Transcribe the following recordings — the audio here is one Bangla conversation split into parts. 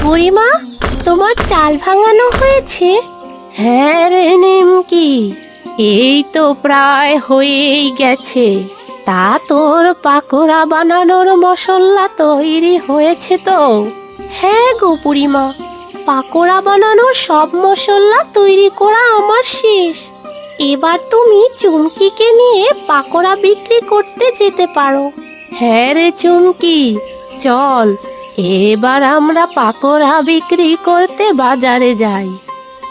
বুড়িমা, তোমার চাল ভাঙানো হয়েছে? হ্যাঁ রে নিমকি, এই তো প্রায় হয়েই গেছে। তা তোর পাকোড়া বানানোর মশলা তৈরি হয়েছে তো? হ্যাঁ গো বুড়িমা, পাকোড়া বানানোর সব মশলা তৈরি করা আমার শেষ। এবার তুমি চুমকিকে নিয়ে পাকোড়া বিক্রি করতে যেতে পারো। হ্যাঁ রে চুমকি, চল এবার আমরা পাকোড়া বিক্রি করতে বাজারে যাই।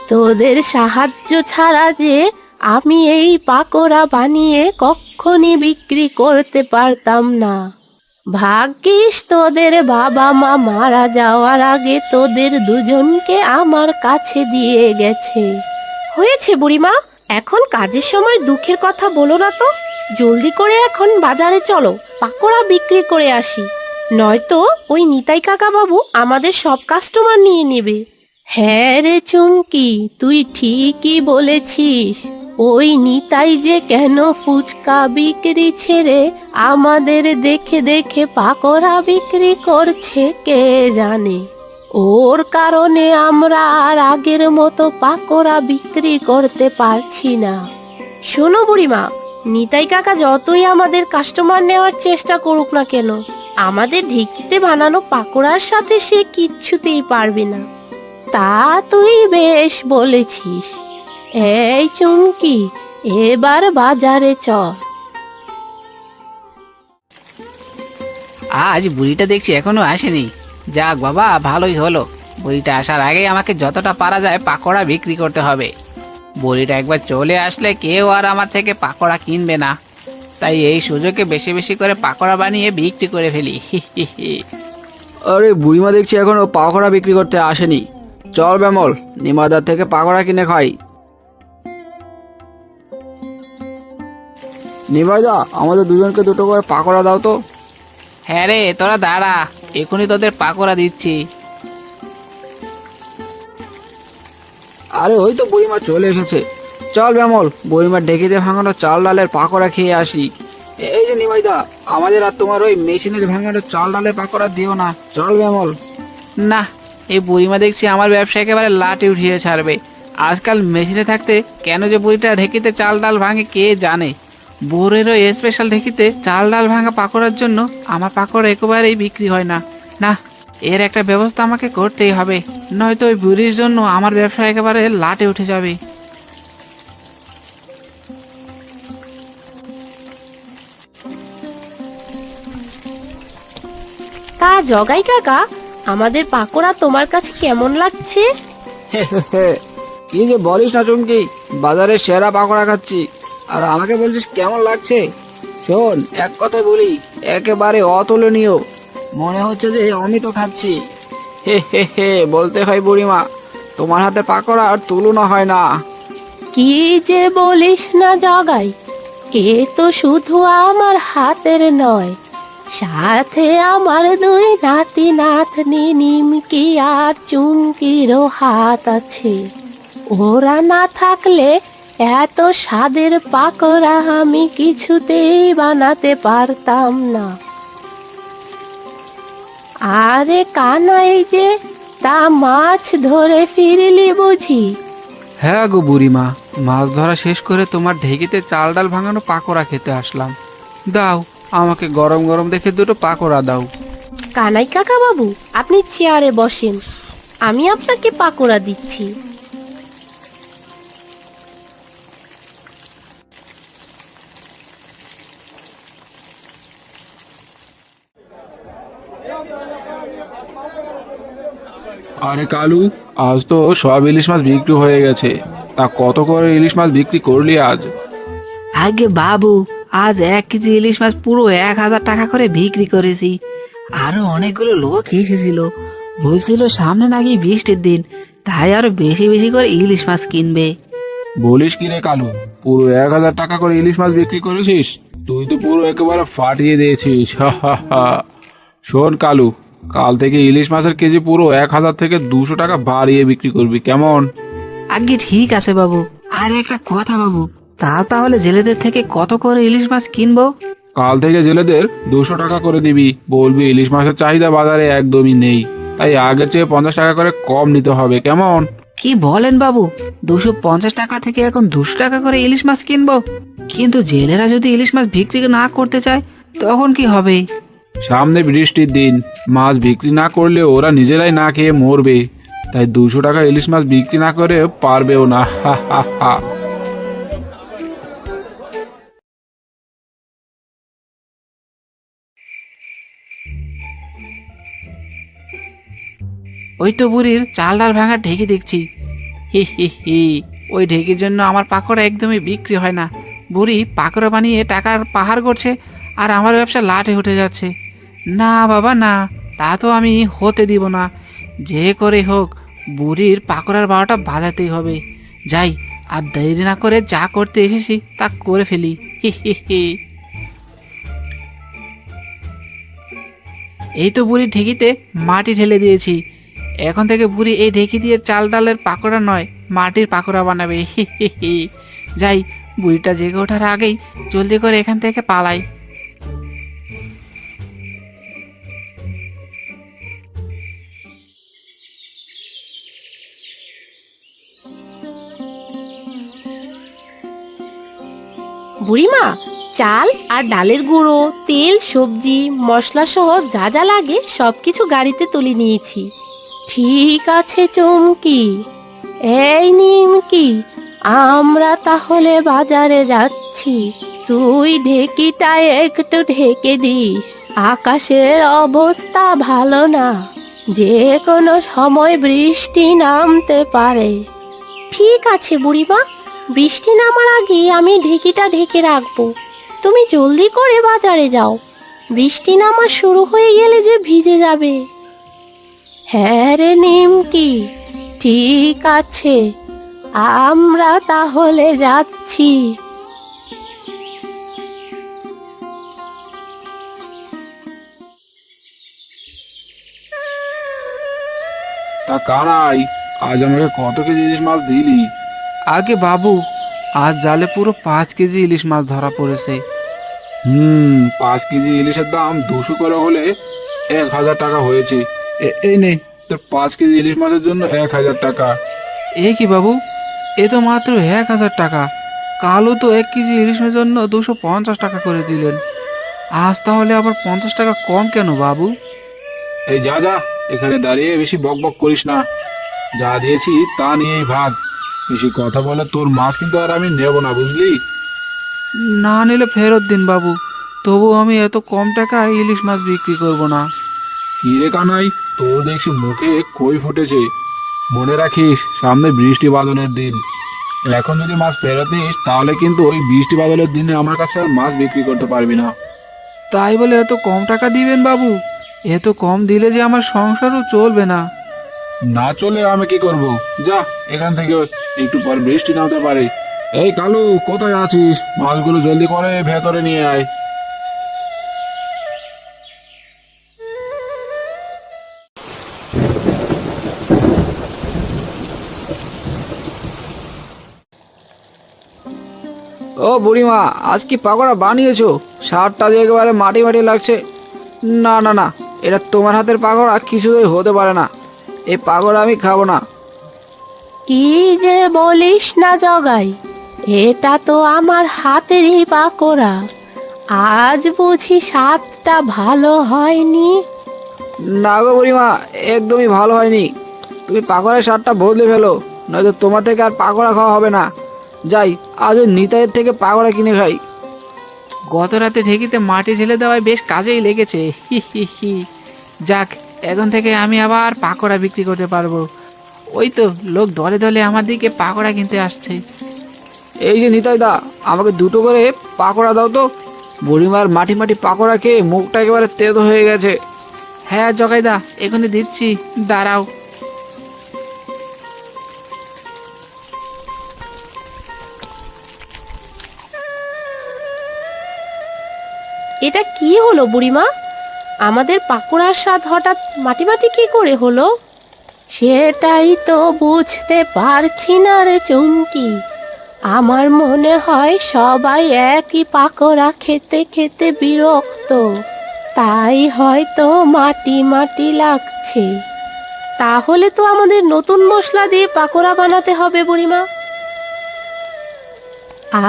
তোদের সাহায্য ছাড়া যে আমি এই পাকোড়া বানিয়ে কখনই বিক্রি করতে পারতাম না। ভাগ্যিস তোদের বাবা মা মারা যাওয়ার আগে তোদের দুজনকে আমার কাছে দিয়ে গেছে। হয়েছে বুড়িমা, এখন কাজের সময় দুঃখের কথা বলো না তো। জলদি করে এখন বাজারে চলো, পাকোড়া বিক্রি করে আসি। নয়তো ওই নিতাই কাকা বাবু আমাদের সব কাস্টমার নিয়ে নেবে। হ্যাঁ রে চুমকি, তুই ঠিকই বলেছিস। ওই নিতাই যে কেন ফুচকা বিক্রি ছেড়ে আমাদের দেখে দেখে পাকোড়া বিক্রি করছে কে জানে। ওর কারণে আমরা আর আগের মতো পাকোড়া বিক্রি করতে পারছি না। শোনো বুড়িমা, নিতাই কাকা যতই আমাদের কাস্টমার নেওয়ার চেষ্টা করুক না কেন, আমাদের ঢেঁকিতে বানানো পাকোড়ার সাথে সে কিচ্ছুতেই পারবে না। তা তুই বেশ বলেছিস। এই চুমকি, এবার বাজারে চল। আজ বুড়িটা দেখছি এখনো আসেনি। যাক বাবা, ভালোই হলো। বুড়িটা আসার আগেই আমাকে যতটা পারা যায় পাকোড়া বিক্রি করতে হবে। বুড়িটা একবার চলে আসলে কেউ আর আমার থেকে পাকোড়া কিনবে না। তাই এই সুযোগে বেশি বেশি করে পাকোড়া বানিয়ে বিক্রি করে ফেলি। আরে বুড়িমা দেখছি এখনো পাকোড়া বিক্রি করতে আসেনি। চল বেমল, নিমাদার থেকে পাকোড়া কিনে খাই। নিমাইদা, আমাদের দুজনকে দুটো করে পাকোড়া দাও তো। হ্যাঁ রে, তোরা দাঁড়া, এখনই তোদের পাকোড়া দিচ্ছি। আরে ওই তো বুড়িমা চলে এসেছে। চল বেমল, বুড়িমার ঢেকিতে ভাঙানো চাল ডালের পাকোড়া খেয়ে আসি। এই যে নিমাইদা, আমাদের আর তোমার ওই মেশিনের ভাঙানো চাল ডালের পাকোড়া দিও না। চল বেমল। না, এই বুড়িমা দেখছি আমার ব্যবসা একেবারে লাটে উঠিয়ে ছাড়বে। আজকাল মেশিনে থাকতে কেন যে বুড়িটা ঢেকিতে চাল ডাল ভাঙে কে জানে। বোরের ওই স্পেশাল ঢেকিতে চাল ডাল ভাঙা পাকোড়ার জন্য আমার পাকোড়া একেবারেই বিক্রি হয় না। না, এর একটা ব্যবস্থা আমাকে করতেই হবে, নয়তো ওই বুড়ির জন্য আমার ব্যবসা একেবারে লাটে উঠে যাবে। তা জগাই কাকা, আমাদের পাকোড়া তোমার কাছে কেমন লাগছে? কি যে বলিস না চুমকি, বাজারে সেরা পাকোড়া খাচ্ছি আর আমাকে বলছিস কেমন লাগছে? শোন, এক কথায় বলি, একেবারে অতুলনীয়। মনে হচ্ছে যে আমি তো খাচ্ছি। হে হে হে, বলতে হয় বুড়িমা, তোমার হাতে পাকোড়া আর তুলনা হয় না। কি যে বলিস না জগাই, এ তো শুধু আমার হাতের নয়, সাথে আমার দুই নাতি নাতনি নিমকি আর চুমকিরও হাত আছে। ওরা না থাকলে এত স্বাদের পাকোড়া আমি কিছুতেই বানাতে পারতাম না। আরে কানাই যে, তা মাছ ধরে ফিরলি বুঝি? হ্যাঁ গো বুড়িমা, মাছ ধরা শেষ করে তোমার ঢেকিতে চাল ডাল ভাঙানো পাকোড়া খেতে আসলাম। দাও, আমাকে গরম গরম দেখে দুটো পাকোড়া দাও। কানাই কাকা বাবু, আপনি চেয়ারে বসেন, আমি আপনাকে পাকোড়া দিচ্ছি। আরে কালু, আজ তো সব ইলিশ মাছ বিক্রি হয়ে গেছে। তা কত করে ইলিশ মাছ বিক্রি করলি আজ? আগে বাবু, আজ 1 কেজি ইলিশ মাছ পুরো 1000 টাকা করে বিক্রি করেছি। আরো অনেকগুলো লোক এসেছিল, বলছিল সামনে নাকি বৃষ্টির দিন, তাই আরো বেশি বেশি করে ইলিশ মাছ কিনবে। বলিস কি রে কালু, পুরো 1000 টাকা করে ইলিশ মাছ বিক্রি করেছিস? তুই তো পুরো একেবারে ফাটিয়ে দিয়েছিস। হা হা হা। শোন কালু, কাল থেকে ইলিশ মাছের কেজি পুরো 1000 থেকে 200 টাকা বাড়িয়ে বিক্রি করবি, কেমন? আগে ঠিক আছে বাবু। আর একটা কথা বাবু, তাহলে জেলেদের থেকে কত করে ইলিশ মাছ কিনবো? কাল থেকে জেলেদের 200 টাকা করে দিবি, বলবি ইলিশ মাছের চাহিদা বাজারে একদমই নেই, তাই আগের চেয়ে 50 টাকা করে কম নিতে হবে, কেমন? কি বলেন বাবু, 250 টাকা থেকে এখন 200 টাকা করে ইলিশ মাছ কিনবো? কিন্তু জেলেরা যদি ইলিশ মাছ বিক্রি না করতে চায় তখন কি হবে? সামনে বৃষ্টির দিন, মাছ বিক্রি না করলে ওরা নিজেরাই না খেয়ে মরবে, তাই 200 টাকা ইলিশ মাছ বিক্রি না করে পারবেও না। হা হা হা। ওই তো বুড়ির চাল ডাল ভাঙার ঢেকি দেখছি। হি হি হি, ওই ঢেকির জন্য আমার পাকোড়া একদমই বিক্রি হয় না। বুড়ি পাকোড়া বানিয়ে টাকার পাহাড় করছে আর আমার ব্যবসা লাটে উঠে যাচ্ছে। না বাবা না, তা তো আমি হতে দিব না। যে করে হোক বুড়ির পাকোড়ার বারোটা বাজাতেই হবে। যাই, আর দেরি না করে যা করতে এসেছি তা করে ফেলি। হি হি হি। এই তো বুড়ির ঢেকিতে মাটি ঢেলে দিয়েছি। এখন থেকে বুড়ি এই ঢেকি দিয়ে চাল ডালের পাকোড়া নয়, মাটির পাকোড়া বানাবে। হি হি হি। যাই, বুড়িটা জেগে ওঠার আগেই জলদি করে এখান থেকে পালাই। বুড়িমা, চাল আর ডালের গুঁড়ো, তেল, সবজি, মশলা সহ যা যা লাগে সবকিছু গাড়িতে তুলে নিয়েছি। ঠিক আছে চুমকি, এই নিমকি, আমরা তাহলে বাজারে যাচ্ছি। তুই ঢেকিটা একটু ঢেকে দিস, আকাশের অবস্থা ভালো না, যে কোনো সময় বৃষ্টি নামতে পারে। ঠিক আছে বুড়িমা, বৃষ্টি নামার আগে আমি ঢেকিটা ঢেকে রাখবো। তুমি জলদি করে বাজারে যাও, বৃষ্টি নামা শুরু হয়ে গেলে যে ভিজে যাবে। হ্যাঁ রে নিমকি, ঠিক আছে, আমরা তাহলে যাচ্ছি। তা কানাই, আজ আমাকে কত কেজি ইলিশ মাছ দিলি? আগে বাবু, আজ জালে পুরো 5 কেজি ইলিশ মাছ ধরা পড়েছে। 5 কেজি ইলিশের দাম 200 করে হলে 1000 টাকা হয়েছে। এই নে তোর 5 কেজি ইলিশ মাছের জন্য 1000 টাকা। এ কি বাবু, এ তো মাত্র 1000 টাকা। কালও তো 1 কেজি ইলিশের জন্য 250 টাকা করে দিলেন। আজ তাহলে আবার 50 টাকা কম কেন বাবু? এই যা যা, এখানে দাঁড়িয়ে বেশি বক বক করিস না, যা দিয়েছি তা নিয়েই ভাগ। বেশি কথা বলে তোর মাছ কিন্তু আর আমি নেব না, বুঝলি? না নিলে ফেরত দিন বাবু, তবু আমি এত কম টাকায় ইলিশ মাছ বিক্রি করব না। কি রে কানাই, তোর দেখছি মুখে খই ফুটেছে। মনে রাখিস, সামনে বৃষ্টি বাদলের দিন। এখন যদি মাছ ফেরত নিস তাহলে কিন্তু ওই বৃষ্টি বাদলের দিনে আমার কাছে আর মাছ বিক্রি করতে পারবি না। তাই বলে এত কম টাকা দিবেন বাবু? এত কম দিলে যে আমার সংসারও চলবে না। না চলে আমি কি করব? যা এখান থেকে, একটু পর বৃষ্টি নামতে পারে। এই কালু, কোথায় আছিস? মাছগুলো জলদি করে ভেতরে নিয়ে আয়। ও বুড়িমা, আজ কি পাকোড়া বানিয়েছো? শার্টটা যে একেবারে মাটি মাটি লাগছে। না না না, এটা তোমার হাতের পাকোড়া কিছুতেই হতে পারে না। এই পাকোড়া আমি খাবো না। কি যে বলিস না জগাই, এটা তো আমার হাতেরই পাকোড়া। আজ বুঝি স্বাদটা ভালো হয়নি? না গো বুড়িমা, একদমই ভালো হয়নি। তুমি পাকোড়ার স্বাদটা বদলে ফেলো, নয়তো তোমার থেকে আর পাকোড়া খাওয়া হবে না। যাই, আজ ওই নিতাইয়ের থেকে পাকোড়া কিনে খাই। গত রাতে ঢেকিতে মাটি ঢেলে দেওয়ায় বেশ কাজেই লেগেছে। হি হি হি। যাক, এখন থেকে আমি আবার পাকোড়া বিক্রি করতে পারবো। ওই তো লোক দলে দলে আমার দিকে পাকোড়া কিনতে আসছে। এই যে নিতাই দা, আমাকে 2টো করে পাকোড়া দাও তো। বুড়িমার মাটি মাটি পাকোড়া খেয়ে মুখটা একেবারে তেতো হয়ে গেছে। হ্যাঁ জগাইদা, এখনই দিচ্ছি, দাঁড়াও। এটা কি হলো বুড়িমা? আমাদের পাকোড়ার স্বাদ হঠাৎ মাটি মাটি কি করে হলো? সেটাই তো বুঝতে পারছি না রে চুমকি। আমার মনে হয় সবাই একই পাকোড়া খেতে খেতে বিরক্ত, তাই হয়তো মাটি মাটি লাগছে। তাহলে তো আমাদের নতুন মশলা দিয়ে পাকোড়া বানাতে হবে বুড়িমা।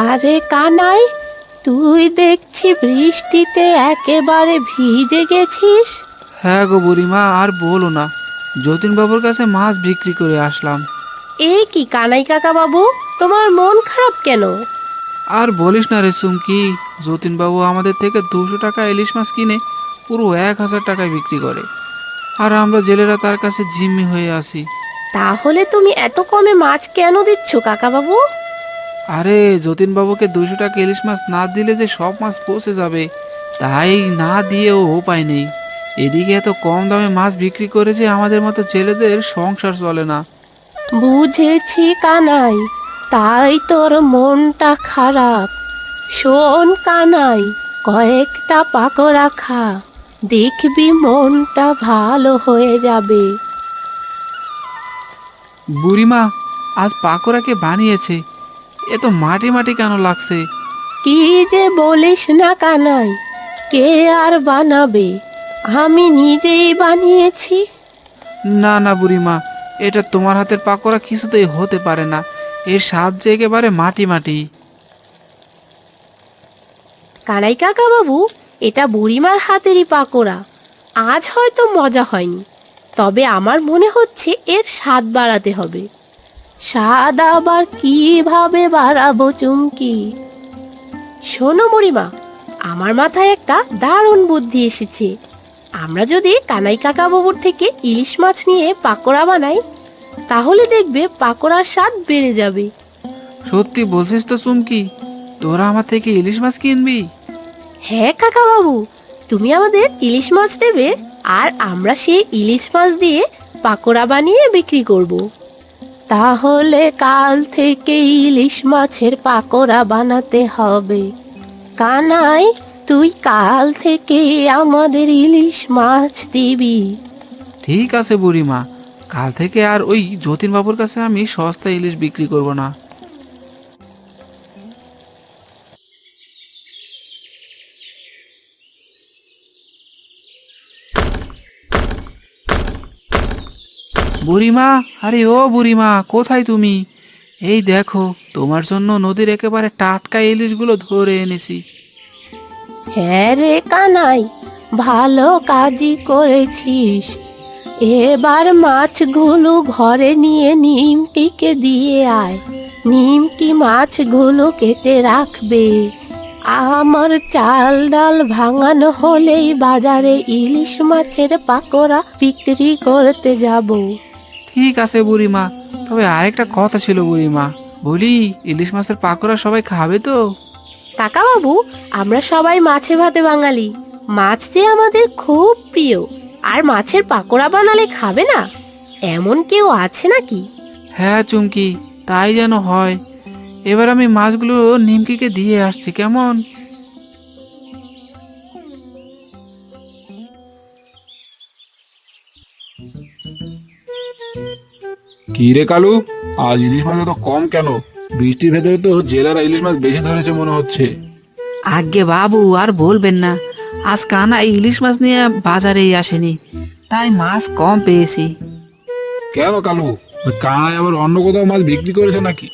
আরে কানাই, তুই দেখছি বৃষ্টিতে একেবারে ভিজে গেছিস। হ্যাঁ গো বুড়িমা, আর বলো না, যতীন বাবুর কাছে মাছ বিক্রি করে আসলাম। এই কি কানাই কাকা বাবু, তোমার মন খারাপ কেন? আর বলিস না রে চুমকি, যতীন বাবু আমাদের থেকে 200 টাকা ইলিশ মাছ কিনে পুরো 1000 টাকায় বিক্রি করে, আর আমরা জেলেরা তার কাছে জিম্মি হয়ে আছি। তাহলে তুমি এত কমে মাছ কেন দিচ্ছ কাকা বাবু? আরে যতীন বাবুকে 200 টাকা ইলিশ মাছ না দিলে যে সব মাছ পচে যাবে, তাই না দিয়েও উপায় নেই। এদিকে এত কম দামে মাছ বিক্রি করে যে আমাদের মতো জেলেদের সংসার চলে না। বুঝেছি কানাই, তাই তোর মনটা খারাপ। শোন কানাই, কয়েকটা পাকোড়া খা, দেখবি মনটা ভালো হয়ে যাবে। বুড়িমা, আজ পাকোড়াকে বানিয়েছে, এ তো মাটি মাটি কেন লাগছে? কি যে বলিস না কানাই, কে আর বানাবে, আমি নিজেই বানিয়েছি। না না বুড়িমা, এটা তোমার হাতের পাকোড়া কিছুতেই হতে পারে না, এর স্বাদ যে একেবারে মাটি মাটি। কানাই কাকা বাবু, এটা বুড়িমার হাতেরই পাকোড়া। আজ হয়তো মজা হয়নি, তবে আমার মনে হচ্ছে এর স্বাদ বাড়াতে হবে। স্বাদ আবার কিভাবে বাড়াবো চুমকি? শোনো বুড়িমা, আমার মাথায় একটা দারুণ বুদ্ধি এসেছে। আমরা যদি কানাই কাকা বাবুর থেকে ইলিশ মাছ নিয়ে পাকোড়া বানাই, তাহলে দেখবে পাকোড়ার স্বাদ বেড়ে যাবে। সত্যি বলছিস তো চুমকি? তোরা আমার থেকে ইলিশ মাছ কিনবি? হ্যাঁ কাকা বাবু, তুমি আমাদের ইলিশ মাছ দেবে, আর আমরা সেই ইলিশ মাছ দিয়ে পাকোড়া বানিয়ে বিক্রি করব। তাহলে কাল থেকে ইলিশ মাছের পাকোড়া বানাতে হবে। কানাই, তুই কাল থেকে আমাদের ইলিশ মাছ দিবি। ঠিক আছে বুড়িমা, কাল থেকে আর ওই যতীন বাবুর কাছে আমি সস্তা ইলিশ বিক্রি করব না। বুড়িমা, আরে ও বুড়িমা, কোথায় তুমি? এই দেখো, তোমার জন্য নদীর একেবারে টাটকা ইলিশগুলো ধরে এনেছি। হ্যাঁ রে কানাই, ভালো কাজই করেছিস। এবার মাছগুলো ঘরে নিয়ে নিমকিকে দিয়ে আয়। নিমকি মাছগুলো কেটে রাখবে। আমার চাল ডাল ভাঙানো হলেই বাজারে ইলিশ মাছের পাকোড়া বিক্রি করতে যাব। ঠিক আছে বুড়িমা, তবে আরেকটা কথা ছিল বুড়িমা, বলি ইলিশ মাছের পাকোড়া সবাই খাবে তো? কাকা বাবু, আমরা সবাই মাছে ভাতে বাঙালি, মাছ যে আমাদের খুব প্রিয়। আর মাছের পাকোড়া বানালে খাবে না এমন কেউ আছে নাকি? হ্যাঁ চুমকি, তাই যেন হয়। এবার আমি মাছগুলো নিমকিকে দিয়ে আসছি, কেমন? কি রে কালু, আজ ইলিশ মাছ এত কম কেন? বৃষ্টির ভেতরে তো জেলেরা ইলিশ মাছ বেশি ধরেছে মনে হচ্ছে। আগে বাবু, আর বলবেন না, আজ কানা ইলিশ মাছ নিয়ে বাজারেই আসেনি, তাই মাছ কম পেয়েছি। কেন কালু, ওই কানায় আবার অন্য কোথাও মাছ বিক্রি করেছে নাকি?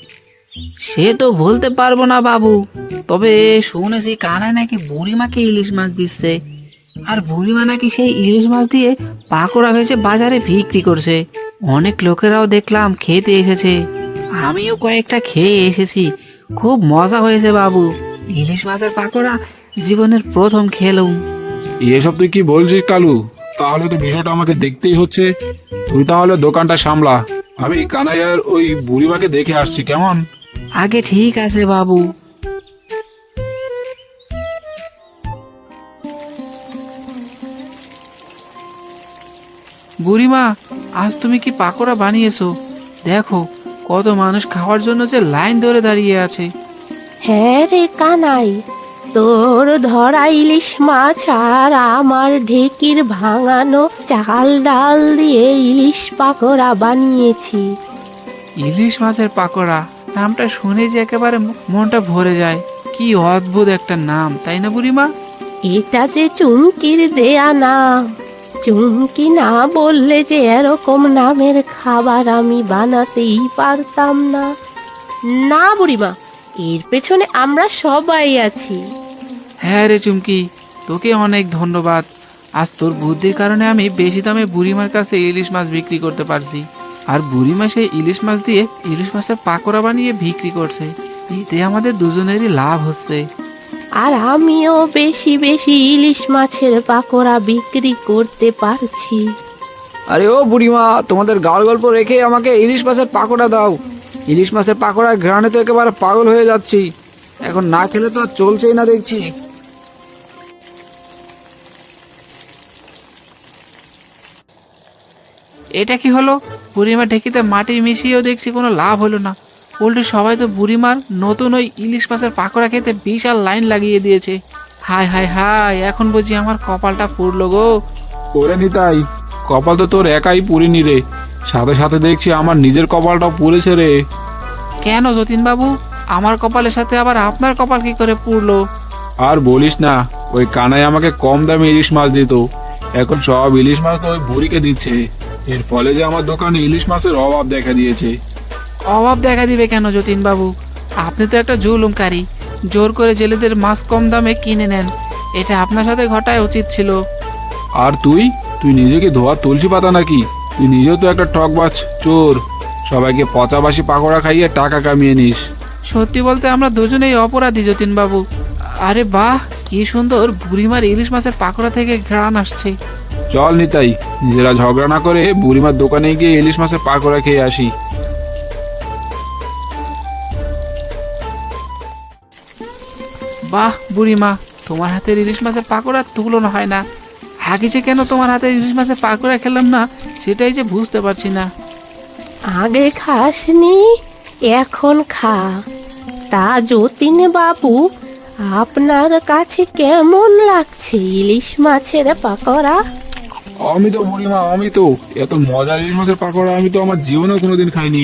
সে তো বলতে পারবো না বাবু, তবে শুনেছি কানায় নাকি বুড়িমাকে ইলিশ মাছ দিচ্ছে, আর বুড়িমা নাকি সেই ইলিশ মাছ দিয়ে পাকোড়া ভেজে বাজারে বিক্রি করছে। অনেক লোকেরাও দেখলাম খেতে এসেছে, আমিও কয়েকটা খেয়ে এসেছি, খুব মজা হয়েছে বাবু। ইলিশ মাছের পাকোড়া জীবনের প্রথম খেলুম। এসব তুই কি বলছিস কালু? তাহলে তো বিষয়টা আমাকে দেখতেই হচ্ছে। তুই তাহলে দোকানটা সামলা, আমি কানাইয়ার ওই বুড়িমাকে দেখে আসছি, কেমন? আগে ঠিক আছে বাবু। বুড়িমা, আজ তুমি কি পাকোড়া বানিয়েছো? দেখো, কত মানুষ খাওয়ার জন্য যে লাইন ধরে দাঁড়িয়ে আছে। হ্যাঁ রে কানাই, তোর ধরা ইলিশ মাছ আর আমার ঢেকির ভাঙানো চাল ডাল দিয়ে ইলিশ পাকোড়া বানিয়েছি। ইলিশ মাছের পাকোড়া, নামটা শুনে যে একেবারে মনটা ভরে যায়। কি অদ্ভুত একটা নাম, তাই না বুড়িমা? এটা যে চুমকির দেয়া নাম। চুমকি না বললে যে এরকম নামের খাবার আমি বানাতেই পারতাম না। না বুড়িমা, এর পেছনে আমরা সবাই আছি। হ্যাঁ রে চুমকি, তোকে অনেক ধন্যবাদ। আজ তোর বুদ্ধির কারণে আমি বেশি দামে বুড়িমার কাছে ইলিশ মাছ বিক্রি করতে পারছি। আর বুড়িমা সেই ইলিশ মাছ দিয়ে ইলিশ মাছের পাকোড়া বানিয়ে বিক্রি করছে। এতে আমাদের দুজনেরই লাভ হচ্ছে। আর আমিও বেশি বেশি ইলিশ মাছের পাকোড়া বিক্রি করতে পারছি। আরে ও বুড়িমা, তোমাদের গাল গল্প রেখে আমাকে ইলিশ মাছের পাকোড়া দাও। ইলিশ মাছের পাকোড়ার ঘ্রাণে তো একেবারে পাগল হয়ে যাচ্ছি। এখন না খেলে তো আর চলছেই না দেখছি। এটা কি হলো? বুড়িমার ঢেকিতে মাটি মিশিয়েও দেখছি কোনো লাভ হলো না। উল্টে সবাই তো বুড়িমার নতুন ওই ইলিশ মাছের পাকোড়া খেতে বিশাল লাইন লাগিয়ে দিয়েছে। হায় হায় হায়, এখন বুঝি আমার কপালটা পুড়লো গো। ওরে নিতাই, কপাল তো তোর একাই পুরিনি রে, সাথে সাথে দেখছি আমার নিজের কপালটাও পুড়েছে রে। কেন যতীন বাবু, আমার কপালের সাথে আবার আপনার কপাল কি করে পুড়লো? আর বলিস না, ওই কানাই আমাকে কম দামে ইলিশ মাছ দিত, এখন সব ইলিশ মাছ তো ওই বুড়িকে দিচ্ছে। এর ফলে যে আমার দোকানে ইলিশ মাছের অভাব দেখা দিয়েছে। অভাব দেখা দিবে কেন যতীন বাবু? আপনি তো একটা জুলুমকারী, জোর করে জেলেদের মাছ কম দামে কিনে নেন। এটা আপনার সাথে ঘটায় উচিত ছিল। আর তুই তুই নিজেকে ধোয়া তুলসী পাতা নাকি? তুই নিজেও তো একটা ঠকবাজ চোর, সবাইকে পচাবাসি পাকোড়া খাইয়ে টাকা কামিয়ে নিস। সত্যি বলতে আমরা দুজনেই অপরাধী যতীন বাবু। আরে বাহ, কি সুন্দর বুড়িমার ইলিশ মাছের পাকোড়া থেকে ঘ্রাণ আসছে। চল নিতাই, নিজেরা ঝগড়া না করে বুড়িমার দোকানে গিয়ে ইলিশ মাছের পাকোড়া খেয়ে আসি। বাহ বুড়িমা, তোমার হাতের ইলিশ মাছের পাকোড়া তুলনা হয় না। আগে যে কেন তোমার হাতের ইলিশ মাছের পাকোড়া খেলাম না, সেটাই যে বুঝতে পারছি না। আগে খাসনি, এখন খা। তা যতীন বাবু, আপনার কাছে কেমন লাগছে ইলিশ মাছের পাকোড়া? আমি তো বুড়িমা, আমি তো এত মজার ইলিশ মাছের পাকোড়া আমি তো আমার জীবনেও কোনোদিন খাইনি।